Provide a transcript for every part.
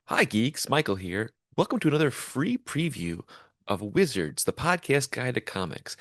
Hi, geeks. Michael here. Welcome to another free preview of Wizards, the podcast guide to comics.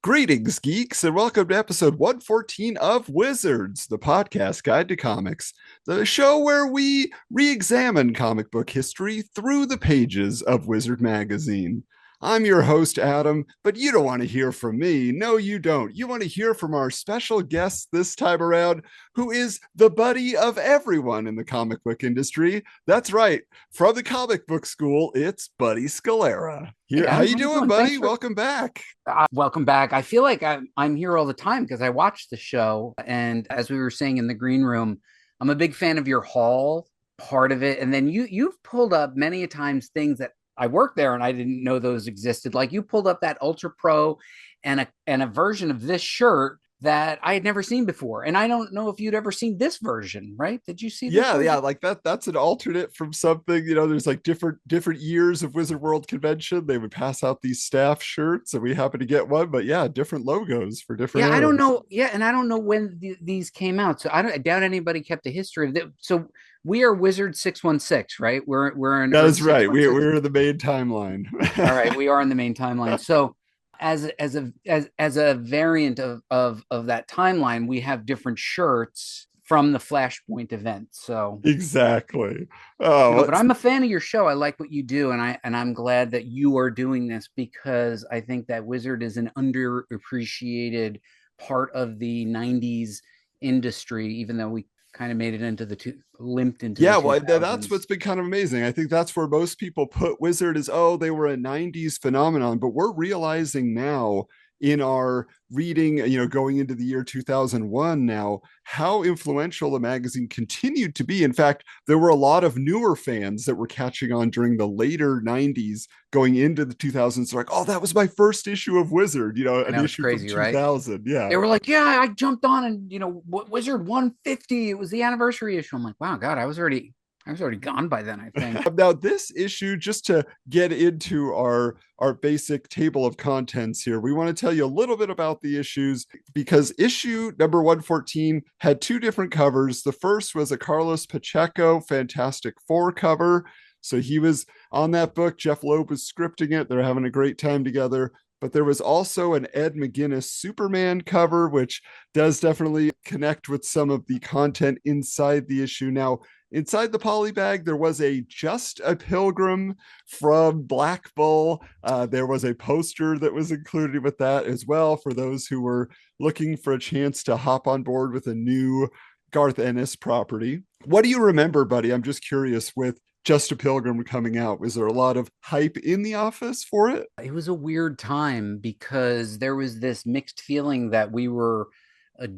Greetings, geeks, and welcome to episode 114 of Wizards, the podcast guide to comics, the show where we re examine comic book history through the pages of Wizard Magazine. I'm your host, Adam, but you don't want to hear from me. No, you don't. You want to hear from our special guest this time around, who is the buddy of everyone in the comic book industry. That's right. From the comic book school, it's Buddy Scalera. Hey How Adam, you how you doing, doing? Thanks buddy? for Welcome back. welcome back. I feel like I'm here all the time because I watch the show, and as we were saying in the green room, I'm a big fan of your haul part of it. And then you've pulled up many a times things that I worked there and I didn't know those existed. Like you pulled up that Ultra Pro and a version of this shirt that I had never seen before, and I don't know if you'd ever seen this version. Right? Did you see this Yeah, version? like that's an alternate from something. There's like different years of Wizard World convention. They would pass out these staff shirts, and we happen to get one. But yeah, different logos for different Yeah, I don't eras. know. Yeah, and I don't know when these came out. So I doubt anybody kept a history of that. So we are Wizard 616, right? We're in That Earth is right. We 616. we're in the main timeline. All right, we are in the main timeline. So as a variant of that timeline, we have different shirts from the Flashpoint event. So Exactly. Oh, no, but I'm a fan of your show. I like what you do, and I'm glad that you are doing this because I think that Wizard is an underappreciated part of the '90s industry, even though we kind of made it into limped into the yeah. Well, that's 2000s. what's been kind of amazing. I think that's where most people put Wizard as, oh, they were a '90s phenomenon, but we're realizing now in our reading, going into the year 2001 now, how influential the magazine continued to be. In fact, there were a lot of newer fans that were catching on during the later 90s going into the 2000s. They're like, oh, that was my first issue of Wizard, I an know it's issue from crazy, right? 2000. Yeah. They were like, "Yeah, I jumped on, and Wizard 150. It was the anniversary issue." I'm like, "Wow, God, I was already gone by then, I think." Now, this issue, just to get into our basic table of contents here, we want to tell you a little bit about the issues because issue number 114 had two different covers. The first was a Carlos Pacheco Fantastic Four cover. So he was on that book. Jeff Loeb was scripting it. They're having a great time together. But there was also an Ed McGuinness Superman cover, which does definitely connect with some of the content inside the issue. Now, inside the poly bag, there was a Just a Pilgrim from Black Bull. There was a poster that was included with that as well for those who were looking for a chance to hop on board with a new Garth Ennis property. What do you remember, buddy? I'm just curious with Just a Pilgrim coming out. Was there a lot of hype in the office for it? It was a weird time because there was this mixed feeling that we were a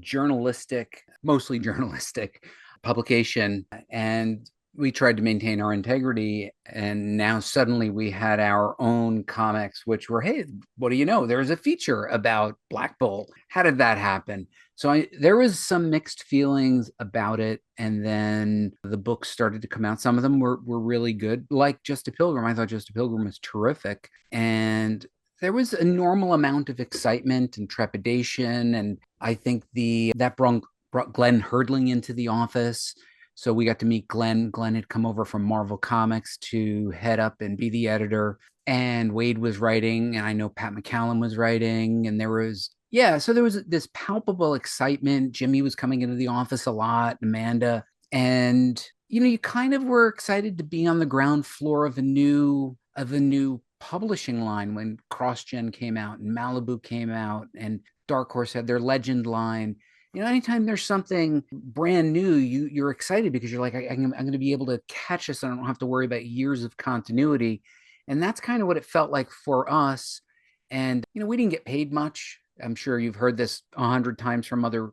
mostly journalistic publication, and we tried to maintain our integrity. And now suddenly we had our own comics, which were, hey, what do you know? There's a feature about Black Bull. How did that happen? So there was some mixed feelings about it, and then the books started to come out. Some of them were really good, like Just a Pilgrim. I thought Just a Pilgrim was terrific, and there was a normal amount of excitement and trepidation, and I think the that brought Glenn hurdling into the office. So we got to meet Glenn. Glenn had come over from Marvel Comics to head up and be the editor. And Wade was writing, and I know Pat McCallum was writing, and so there was this palpable excitement. Jimmy was coming into the office a lot, Amanda, and you kind of were excited to be on the ground floor of a new publishing line when CrossGen came out and Malibu came out and Dark Horse had their Legend line. Anytime there's something brand new, you're excited because you're like, I'm going to be able to catch this, and I don't have to worry about years of continuity. And that's kind of what it felt like for us. And we didn't get paid much. I'm sure you've heard this 100 times from other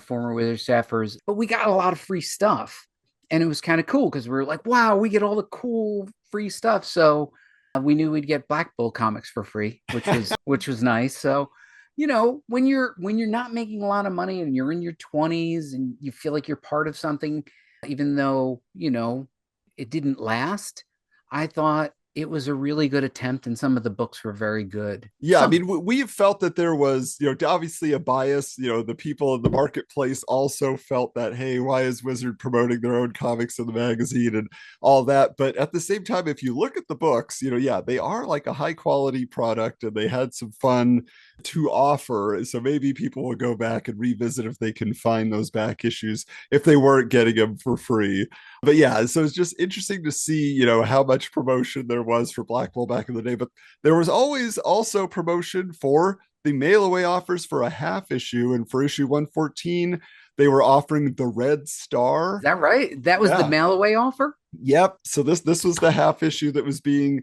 former Wizard staffers, but we got a lot of free stuff, and it was kind of cool because we were like, wow, we get all the cool free stuff. So we knew we'd get Black Bull comics for free, which was nice. So when you're not making a lot of money and you're in your 20s and you feel like you're part of something, even though it didn't last. I thought it was a really good attempt, and some of the books were very good. Yeah, I Some, mean, we have felt that there was, obviously a bias. The people in the marketplace also felt that, hey, why is Wizard promoting their own comics in the magazine and all that? But at the same time, if you look at the books, yeah, they are like a high quality product and they had some fun to offer. So maybe people will go back and revisit if they can find those back issues if they weren't getting them for free. But yeah, so it's just interesting to see, how much promotion there was for Black Bull back in the day. But there was always also promotion for the mail away offers for a half issue. And for issue 114, they were offering the Red is Star. that right? That was the Yeah. mail away offer? Yep. So this was the half issue that was being,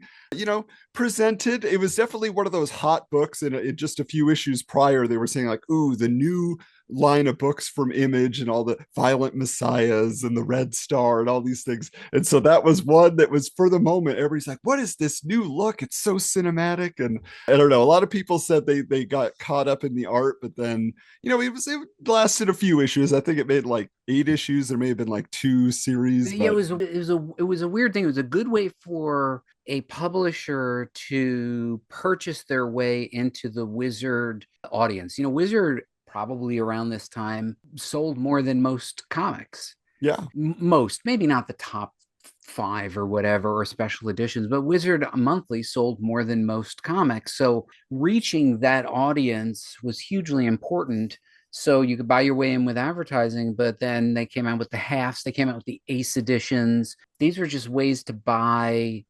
presented. It was definitely one of those hot books. And just a few issues prior, they were saying like, ooh, the new line of books from Image and all the Violent Messiahs and the Red Star and all these things. And so that was one that was, for the moment, everybody's like, what is this new look? It's so cinematic. And I don't know. A lot of people said they got caught up in the art, but then, it lasted a few issues. I think it made like 8 issues. There may have been like 2 series, Yeah, but it was a weird thing. It was a good way for a publisher to purchase their way into the Wizard audience. Wizard probably around this time sold more than most comics. yeah. Most, maybe not the top 5 or whatever, or special editions, but Wizard Monthly sold more than most comics. So reaching that audience was hugely important. So you could buy your way in with advertising, but then they came out with the halves, they came out with the Ace editions. These were just ways to buy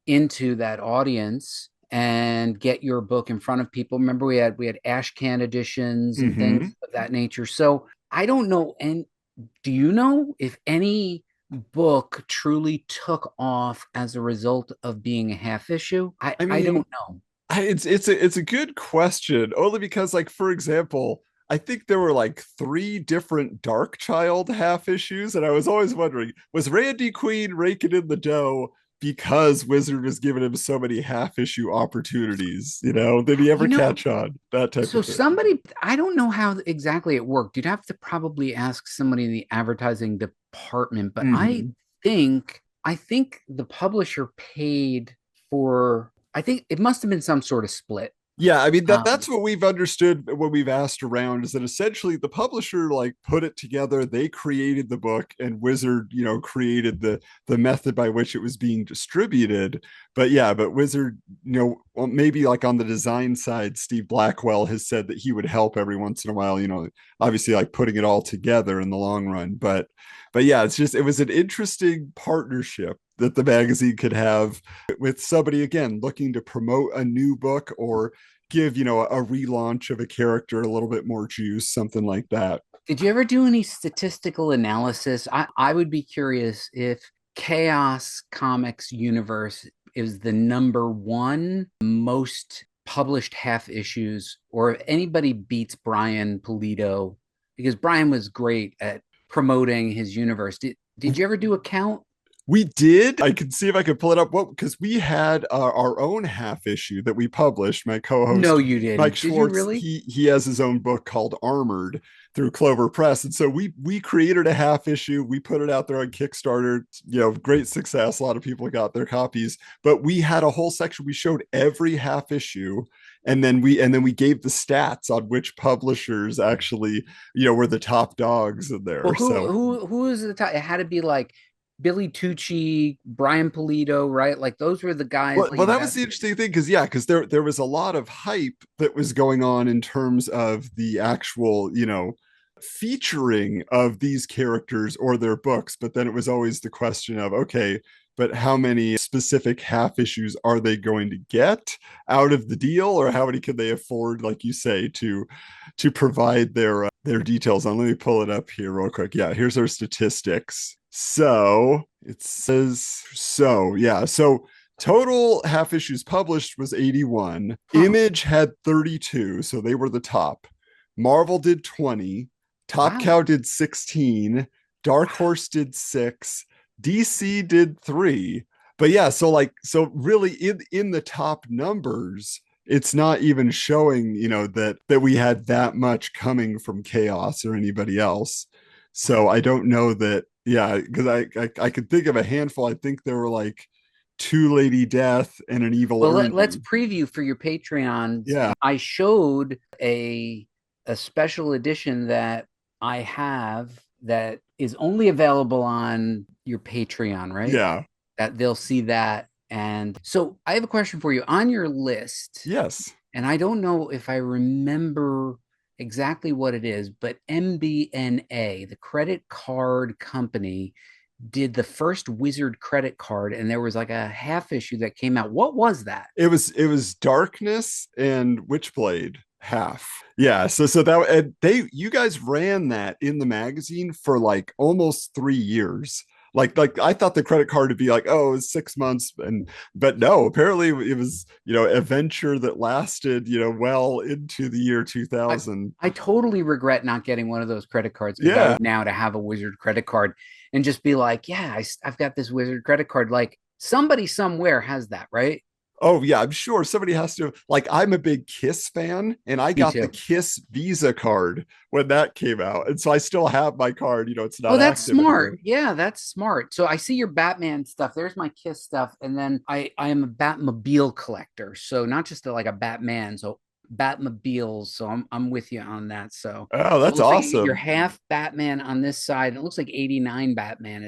into that audience and get your book in front of people. Remember, we had ash can editions and things Mm-hmm. of that nature. So I don't know. And do you know if any book truly took off as a result of being a half issue? I I mean, don't know. it's a good question, only because, like, for example, I think there were like 3 different Dark Child half issues, and I was always wondering, was Randy Queen raking in the dough because Wizard was giving him so many half issue opportunities? Did he ever You know, catch on? That type so of thing. somebody, I don't know how exactly it worked. You'd have to probably ask somebody in the advertising department, but I Mm-hmm. think the publisher paid for, I think it must have been some sort of split. Yeah, I mean that's Um, what we've understood when we've asked around, is that essentially the publisher like put it together, they created the book, and Wizard, created the method by which it was being distributed. But yeah, but Wizard, well, maybe like on the design side, Steve Blackwell has said that he would help every once in a while, obviously like putting it all together in the long run. But yeah, it was an interesting partnership that the magazine could have with somebody, again, looking to promote a new book or give, a relaunch of a character a little bit more juice, something like that. did you ever do any statistical analysis? I would be curious if Chaos Comics Universe is the number one most published half issues, or if anybody beats Brian Polito, because Brian was great at promoting his universe. Did you ever do a count? We did. I can see if I can pull it up. Well, because we had our own half issue that we published. My No, co-host you Mike didn't. Did you Schwartz, really? he has his own book called Armored through Clover Press, and so we created a half issue. We put it out there on Kickstarter. Great success. A lot of people got their copies, but we had a whole section. We showed every half issue, and then we gave the stats on which publishers actually were the top dogs in Well, there. who So who who is the top? It had to be like Billy Tucci, Brian Polito, right? Like those were the guys well, that well, you that was had. the interesting thing, because yeah, because there was a lot of hype that was going on in terms of the actual, featuring of these characters or their books, but then it was always the question of, okay, but how many specific half issues are they going to get out of the deal, or how many can they afford, like you say, to provide their details on? Let me pull it up here real quick. Yeah, here's our statistics. So it says, so yeah, so total half issues published was 81. Huh. Image had 32, so they were the top. Marvel did 20. Top Wow. Cow did 16. Dark Horse did 6. DC did 3. But yeah, so really in the top numbers, it's not even showing, that we had that much coming from Chaos or anybody else. So Wow. I don't know that Yeah, because I could think of a handful. I think there were like two Lady Death and an Evil Well, let's Ernie. preview for your Patreons. Yeah, I showed a special edition that I have that is only available on your Patreon, right? yeah, That they'll see that. And so I have a question for you on your list, yes. and I don't know if I remember exactly what it is, but MBNA, the credit card company, did the first Wizard credit card, and there was like a half issue that came out. What was that? It was Darkness and Witchblade half. Yeah, so that and they you guys ran that in the magazine for like almost 3 years. Like I thought the credit card would be like, oh, it was 6 months, and but no, apparently it was, a venture that lasted, well into the year I, 2000. I totally regret not getting one of those credit cards because I Yeah. would now to have a Wizard credit card and just be like, yeah, I've got this Wizard credit card. Like somebody somewhere has that, right? Oh yeah, I'm sure somebody has to. Like, I'm a big Kiss fan, and I Me got the too. Kiss Visa card when that came out, and so I still have my card. It's Oh, not that's active smart. anymore. Yeah, that's smart. So I see your Batman stuff. There's my Kiss stuff, and then I am a Batmobile collector. So not just like a Batman, so Batmobiles. So I'm with you on that. So Oh, it that's looks like you're awesome. half Batman on this side. And it looks like 89 Batman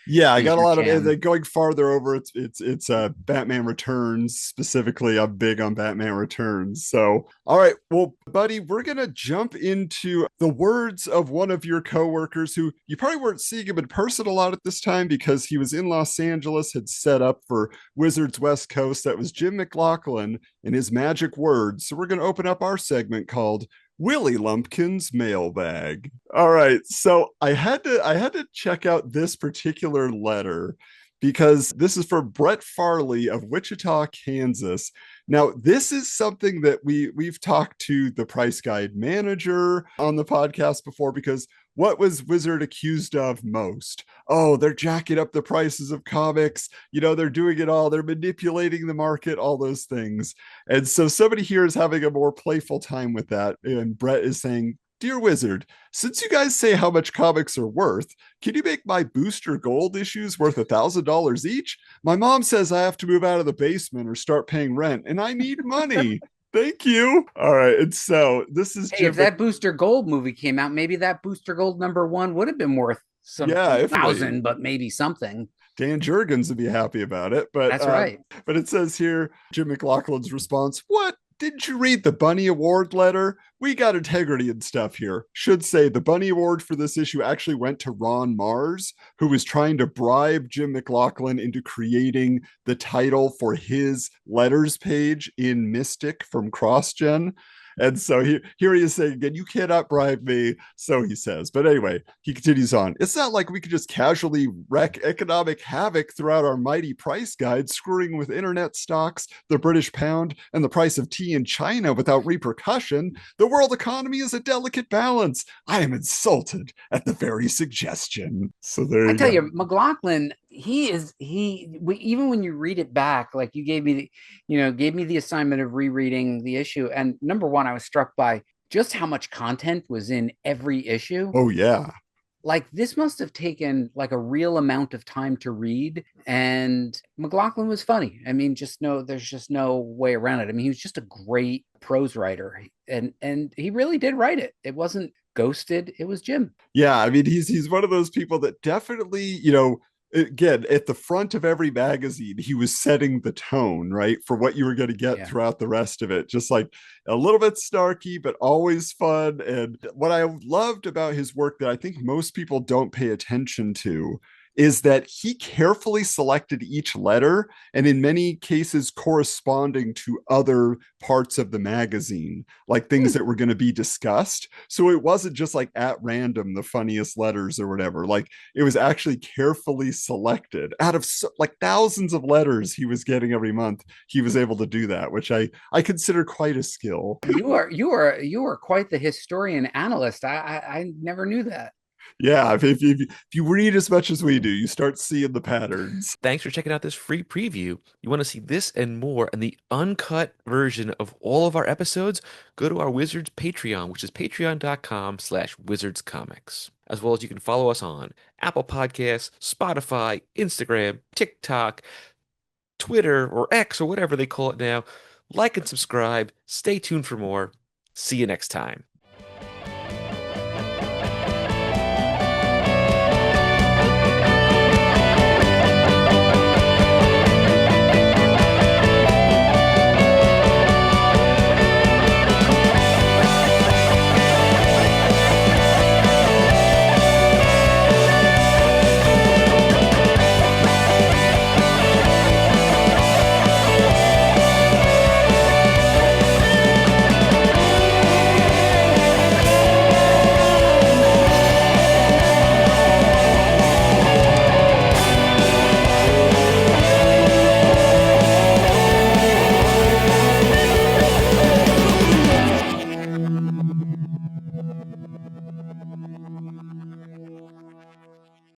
Yeah, I is got a your lot of jam. going farther over. It's Batman Returns specifically. I'm big on Batman Returns. So, all right, well, buddy, we're gonna jump into the words of one of your coworkers who you probably weren't seeing him in person a lot at this time because he was in Los Angeles, had set up for Wizards West Coast. That was Jim McLaughlin and his magic words. So we're gonna open up our segment called Willie Lumpkin's mailbag. All right, so I had to check out this particular letter because this is for Brett Farley of Wichita, Kansas. Now, this is something that we've talked to the Price Guide manager on the podcast before, because what was Wizard accused of most? Oh, they're jacking up the prices of comics. They're doing it all. They're manipulating the market, all those things. And so somebody here is having a more playful time with that. And Brett is saying, Dear Wizard, since you guys say how much comics are worth, can you make my booster gold issues worth $1,000 each? My mom says I have to move out of the basement or start paying rent, and I need money. Thank you. All right. And so this is Hey, if Jim. that Booster Gold movie came out, maybe that Booster Gold #1 would have been worth some Yeah, if thousand, but maybe something. Dan Jurgens would be happy about it. But That's right. but it says here, Jim McLaughlin's response, what? Didn't you read the Bunny Award letter? We got integrity and stuff here. Should say the Bunny Award for this issue actually went to Ron Mars, who was trying to bribe Jim McLaughlin into creating the title for his letters page in Mystic from CrossGen. And so here he is saying again, you cannot bribe me. So he says. But anyway, he continues on. It's not like we could just casually wreak economic havoc throughout our mighty price guide, screwing with internet stocks, the British pound, and the price of tea in China without repercussion. The world economy is a delicate balance. I am insulted at the very suggestion. So there I you tell go. you, McLaughlin, even when you read it back, like you gave me the assignment of rereading the issue. And number one, I was struck by just how much content was in every issue. Oh, yeah. Like this must have taken like a real amount of time to read. And McLaughlin was funny. I mean, there's just no way around it. I mean, he was just a great prose writer, and he really did write it. It wasn't ghosted. It was Jim. Yeah, I mean, he's one of those people that definitely, again, at the front of every magazine, he was setting the tone, right, for what you were going to get Yeah. throughout the rest of it. Just like a little bit snarky, but always fun. And what I loved about his work that I think most people don't pay attention to is that he carefully selected each letter, and in many cases corresponding to other parts of the magazine, like things that were going to be discussed. So it wasn't just like at random the funniest letters or whatever. Like it was actually carefully selected out of like thousands of letters he was getting every month. He was able to do that, which I consider quite a skill. You are quite the historian analyst. I never knew that. Yeah, if you read as much as we do, you start seeing the patterns. Thanks for checking out this free preview. You want to see this and more and the uncut version of all of our episodes? Go to our Wizards Patreon, which is patreon.com/wizardscomics. As well as you can follow us on Apple Podcasts, Spotify, Instagram, TikTok, Twitter, or X, or whatever they call it now. Like and subscribe. Stay tuned for more. See you next time.